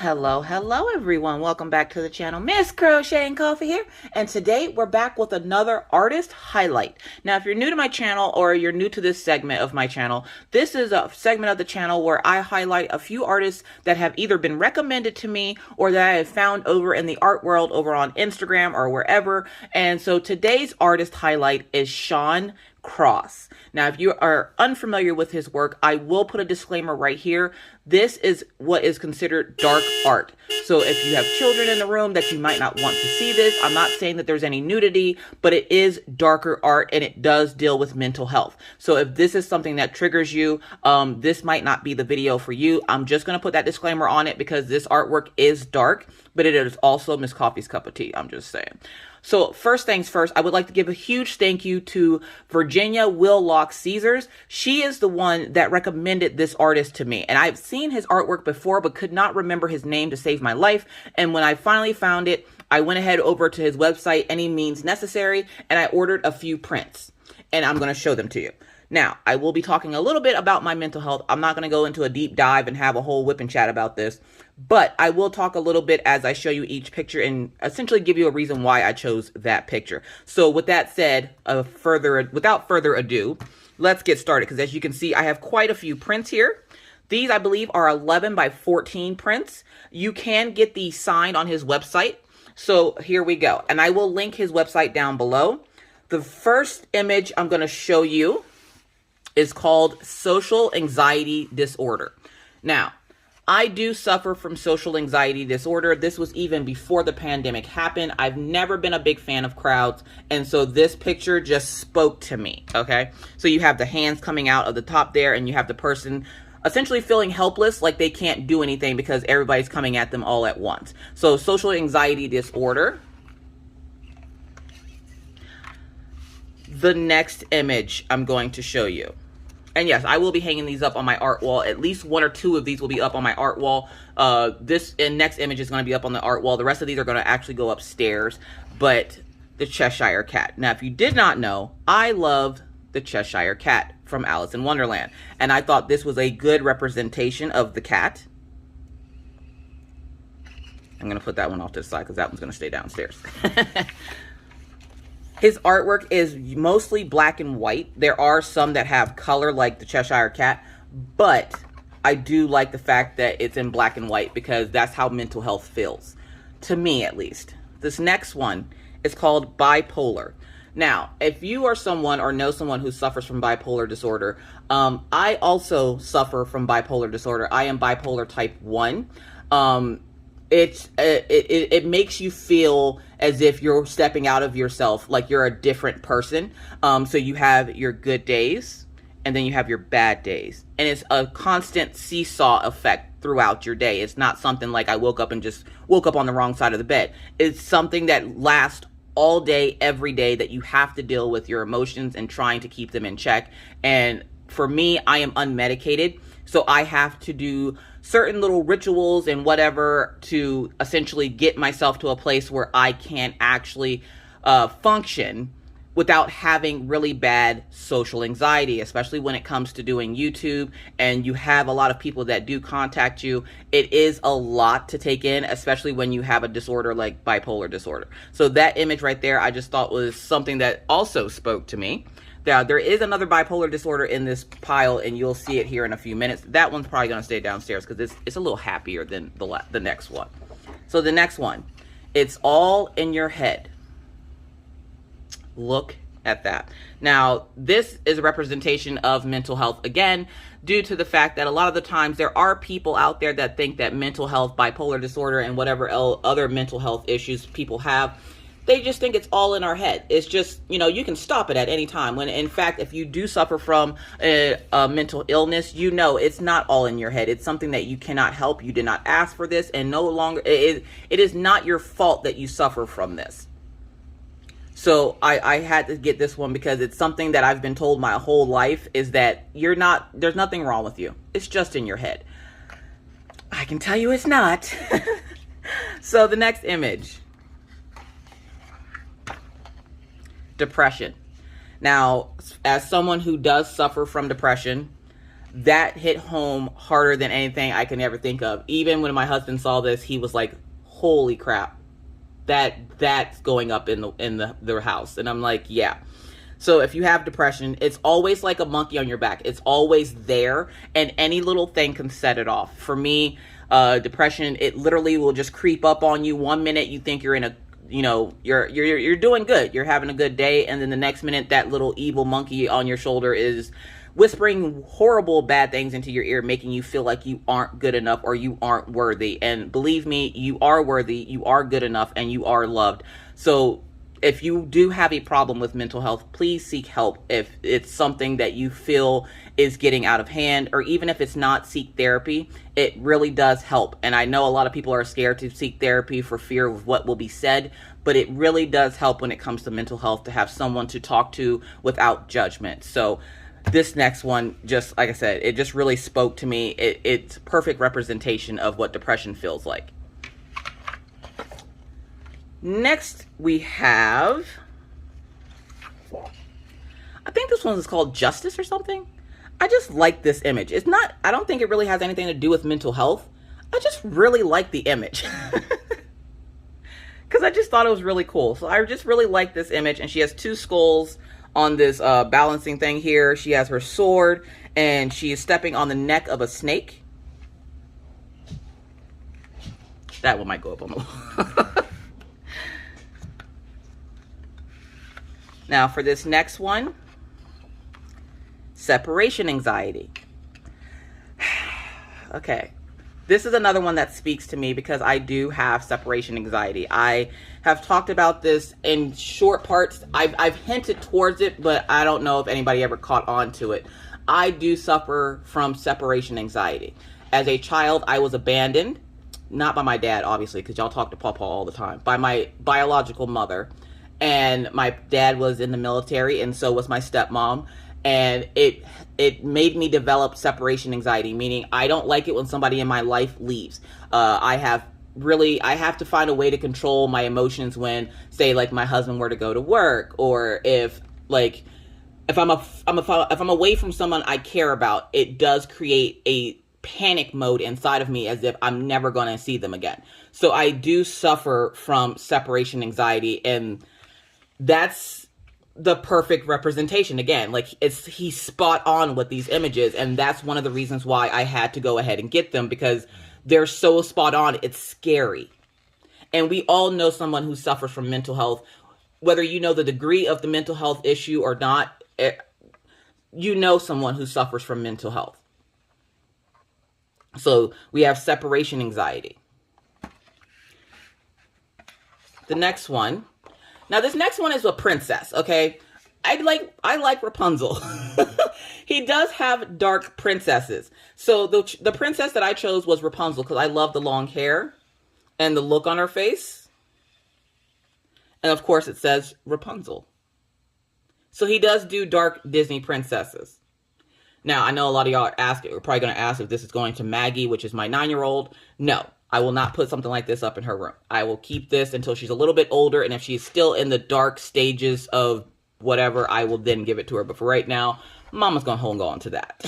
Hello everyone. Welcome back to the channel. Miss Crocheting Coffee here. And today we're back with another artist highlight. Now, if you're new to my channel or you're new to this segment of my channel, this is a segment of the channel where I highlight a few artists that have either been recommended to me or that I have found over in the art world over on Instagram or wherever. And so today's artist highlight is Shawn. Cross. Now, if you are unfamiliar with his work, I will put a disclaimer right here. This is what is considered dark art. So if you have children in the room that you might not want to see this, I'm not saying that there's any nudity, but it is darker art and it does deal with mental health. So if this is something that triggers you, this might not be the video for you. I'm just going to put that disclaimer on it because this artwork is dark, but it is also Miss Coffee's cup of tea. I'm just saying. So first things first, I would like to give a huge thank you to Virginia Willock Caesars. She is the one that recommended this artist to me. And I've seen his artwork before, but could not remember his name to save my life. And when I finally found it, I went ahead over to his website, Any Means Necessary, and I ordered a few prints. And I'm going to show them to you. Now, I will be talking a little bit about my mental health. I'm not going to go into a deep dive and have a whole whip and chat about this, but I will talk a little bit as I show you each picture and essentially give you a reason why I chose that picture. So with that said, without further ado, let's get started because as you can see, I have quite a few prints here. These, I believe, are 11 by 14 prints. You can get these signed on his website. So here we go. And I will link his website down below. The first image I'm going to show you is called Social Anxiety Disorder. Now, I do suffer from social anxiety disorder. This was even before the pandemic happened. I've never been a big fan of crowds. And so this picture just spoke to me, okay? So you have the hands coming out of the top there and you have the person essentially feeling helpless, like they can't do anything because everybody's coming at them all at once. So social anxiety disorder. The next image I'm going to show you. And yes, I will be hanging these up on my art wall. At least one or two of these will be up on my art wall. This next image is going to be up on the art wall. The rest of these are going to actually go upstairs. But the Cheshire Cat. Now, if you did not know, I love the Cheshire Cat from Alice in Wonderland. And I thought this was a good representation of the cat. I'm going to put that one off to the side because that one's going to stay downstairs. His artwork is mostly black and white. There are some that have color like the Cheshire Cat, but I do like the fact that it's in black and white because that's how mental health feels, to me at least. This next one is called Bipolar. Now, if you are someone or know someone who suffers from bipolar disorder, I also suffer from bipolar disorder. I am bipolar type 1. It makes you feel as if you're stepping out of yourself, like you're a different person. So you have your good days and then you have your bad days. And it's a constant seesaw effect throughout your day. It's not something like I woke up and just woke up on the wrong side of the bed. It's something that lasts all day, every day, that you have to deal with your emotions and trying to keep them in check. And for me, I am unmedicated. So I have to do certain little rituals and whatever to essentially get myself to a place where I can actually function without having really bad social anxiety, especially when it comes to doing YouTube and you have a lot of people that do contact you. It is a lot to take in, especially when you have a disorder like bipolar disorder. So that image right there, I just thought was something that also spoke to me. Now, there is another bipolar disorder in this pile, and you'll see it here in a few minutes. That one's probably going to stay downstairs because it's a little happier than the next one. So the next one, it's all in your head. Look at that. Now, this is a representation of mental health, again, due to the fact that a lot of the times there are people out there that think that mental health, bipolar disorder, and whatever other mental health issues people have, they just think it's all in our head. It's just, you know, you can stop it at any time. When in fact, if you do suffer from a mental illness, you know it's not all in your head. It's something that you cannot help. You did not ask for this, and no longer, it is not your fault that you suffer from this. So I had to get this one because it's something that I've been told my whole life is that there's nothing wrong with you. It's just in your head. I can tell you it's not. So the next image. Depression. Now, as someone who does suffer from depression, that hit home harder than anything I can ever think of. Even when my husband saw this, he was like, holy crap, that's going up in their house. And I'm like, yeah. So if you have depression, it's always like a monkey on your back. It's always there, and any little thing can set it off. For me, depression, it literally will just creep up on you. One minute you think you're in a, you know, you're doing good, you're having a good day, and then the next minute that little evil monkey on your shoulder is whispering horrible bad things into your ear, making you feel like you aren't good enough or you aren't worthy. And believe me, you are worthy, you are good enough, and you are loved. So if you do have a problem with mental health, please seek help. If it's something that you feel is getting out of hand, or even if it's not, seek therapy. It really does help. And I know a lot of people are scared to seek therapy for fear of what will be said, but it really does help when it comes to mental health to have someone to talk to without judgment. So this next one, just like I said, it just really spoke to me. It's a perfect representation of what depression feels like. Next, we have, I think this one is called Justice or something. I just like this image. It's not, I don't think it really has anything to do with mental health. I just really like the image. Because I just thought it was really cool. So I just really like this image. And she has two skulls on this balancing thing here. She has her sword, and she is stepping on the neck of a snake. That one might go up on the wall. Now for this next one, separation anxiety. Okay, this is another one that speaks to me because I do have separation anxiety. I have talked about this in short parts. I've hinted towards it, but I don't know if anybody ever caught on to it. I do suffer from separation anxiety. As a child, I was abandoned, not by my dad, obviously, because y'all talk to Pawpaw all the time, by my biological mother. And my dad was in the military, and so was my stepmom. And it made me develop separation anxiety, meaning I don't like it when somebody in my life leaves. I have to find a way to control my emotions when, say, like my husband were to go to work, or if I'm away from someone I care about, it does create a panic mode inside of me as if I'm never going to see them again. So I do suffer from separation anxiety, and that's the perfect representation. Again, like he's spot on with these images, and that's one of the reasons why I had to go ahead and get them, because they're so spot on. It's scary. And we all know someone who suffers from mental health, whether you know the degree of the mental health issue or not, you know someone who suffers from mental health. So we have separation anxiety. The next one. Now, this next one is a princess, okay? I like Rapunzel. He does have dark princesses. So the princess that I chose was Rapunzel because I love the long hair and the look on her face. And of course, it says Rapunzel. So he does do dark Disney princesses. Now, I know a lot of y'all are probably going to ask if this is going to Maggie, which is my 9-year-old. No. I will not put something like this up in her room. I will keep this until she's a little bit older, and if she's still in the dark stages of whatever, I will then give it to her. But for right now, Mama's going to hold on to that.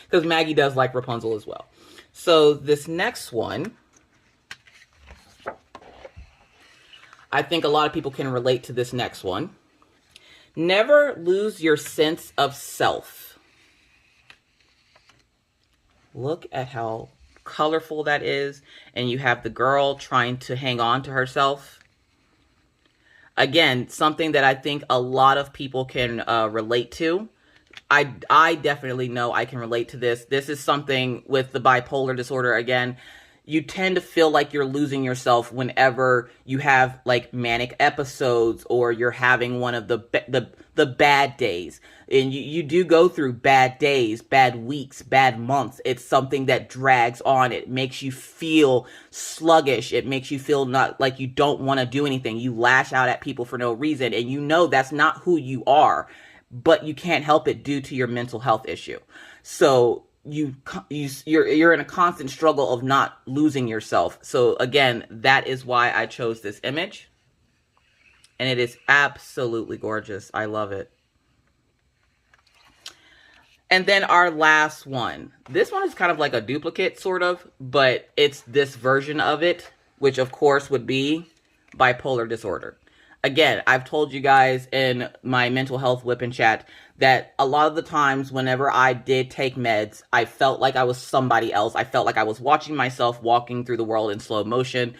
Because Maggie does like Rapunzel as well. So this next one, I think a lot of people can relate to this next one. Never lose your sense of self. Look at how colorful that is, and you have the girl trying to hang on to herself. Again, something that I think a lot of people can relate to. I definitely know I can relate to this. This is something with the bipolar disorder. Again, you tend to feel like you're losing yourself whenever you have like manic episodes, or you're having one of the bad days. And you do go through bad days, bad weeks, bad months. It's something that drags on. It makes you feel sluggish. It makes you feel not like you don't want to do anything. You lash out at people for no reason, and you know that's not who you are, but you can't help it due to your mental health issue. So you're in a constant struggle of not losing yourself. So again, that is why I chose this image. And it is absolutely gorgeous. I love it. And then our last one. This one is kind of like a duplicate, sort of, but it's this version of it, which of course would be bipolar disorder. Again, I've told you guys in my mental health whipping chat that a lot of the times whenever I did take meds, I felt like I was somebody else. I felt like I was watching myself walking through the world in slow motion.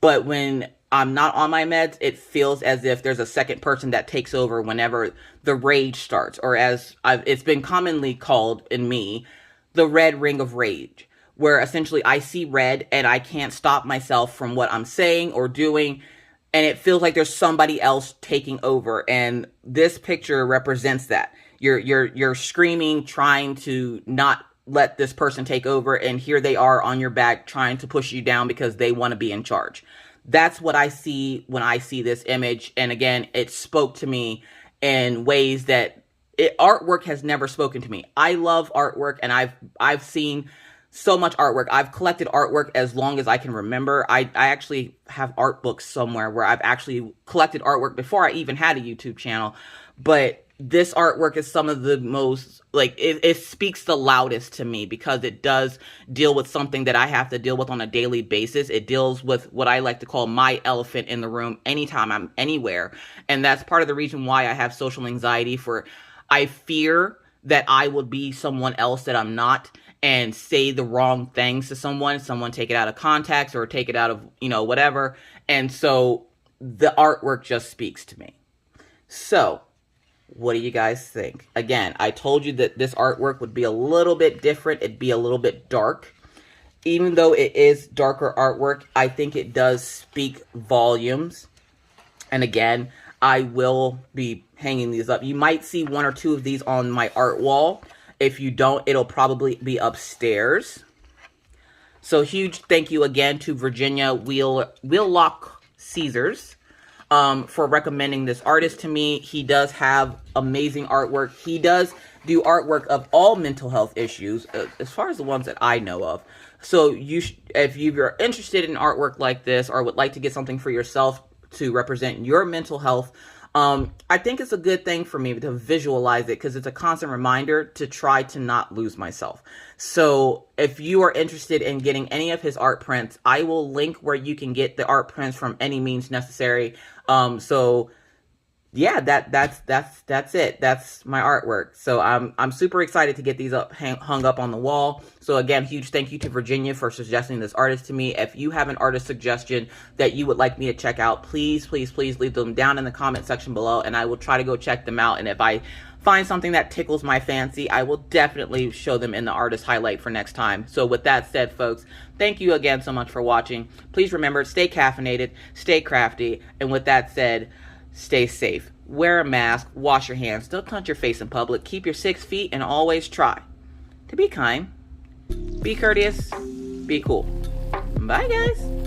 But when I'm not on my meds, it feels as if there's a second person that takes over whenever the rage starts, or as it's been commonly called in me, the red ring of rage, where essentially I see red and I can't stop myself from what I'm saying or doing, and it feels like there's somebody else taking over. And this picture represents that. You're screaming, trying to not let this person take over, and here they are on your back trying to push you down because they want to be in charge. That's what I see when I see this image. And again, it spoke to me in ways that artwork has never spoken to me. I love artwork, and I've seen so much artwork. I've collected artwork as long as I can remember. I actually have art books somewhere where I've actually collected artwork before I even had a YouTube channel. But this artwork is some of the most, like, it speaks the loudest to me because it does deal with something that I have to deal with on a daily basis. It deals with what I like to call my elephant in the room anytime I'm anywhere. And that's part of the reason why I have social anxiety. I fear that I would be someone else that I'm not and say the wrong things to someone take it out of context or take it out of, whatever. And so the artwork just speaks to me. So what do you guys think? Again, I told you that this artwork would be a little bit different. It'd be a little bit dark. Even though it is darker artwork, I think it does speak volumes. And again, I will be hanging these up. You might see one or two of these on my art wall. If you don't, it'll probably be upstairs. So huge thank you again to Virginia Wheelock Caesars for recommending this artist to me. He does have amazing artwork. He does do artwork of all mental health issues, as far as the ones that I know of. So if you're interested in artwork like this or would like to get something for yourself to represent your mental health, I think it's a good thing for me to visualize it because it's a constant reminder to try to not lose myself. So if you are interested in getting any of his art prints, I will link where you can get the art prints from any means necessary. So yeah, that's it. That's my artwork. So I'm super excited to get these hung up on the wall. So again, huge thank you to Virginia for suggesting this artist to me. If you have an artist suggestion that you would like me to check out, please leave them down in the comment section below, and I will try to go check them out. And if I find something that tickles my fancy, I will definitely show them in the artist highlight for next time. So with that said, folks, thank you again so much for watching. Please remember, stay caffeinated, stay crafty, and with that said, stay safe. Wear a mask, wash your hands, don't touch your face in public, keep your 6 feet, and always try to be kind, be courteous, be cool. Bye, guys.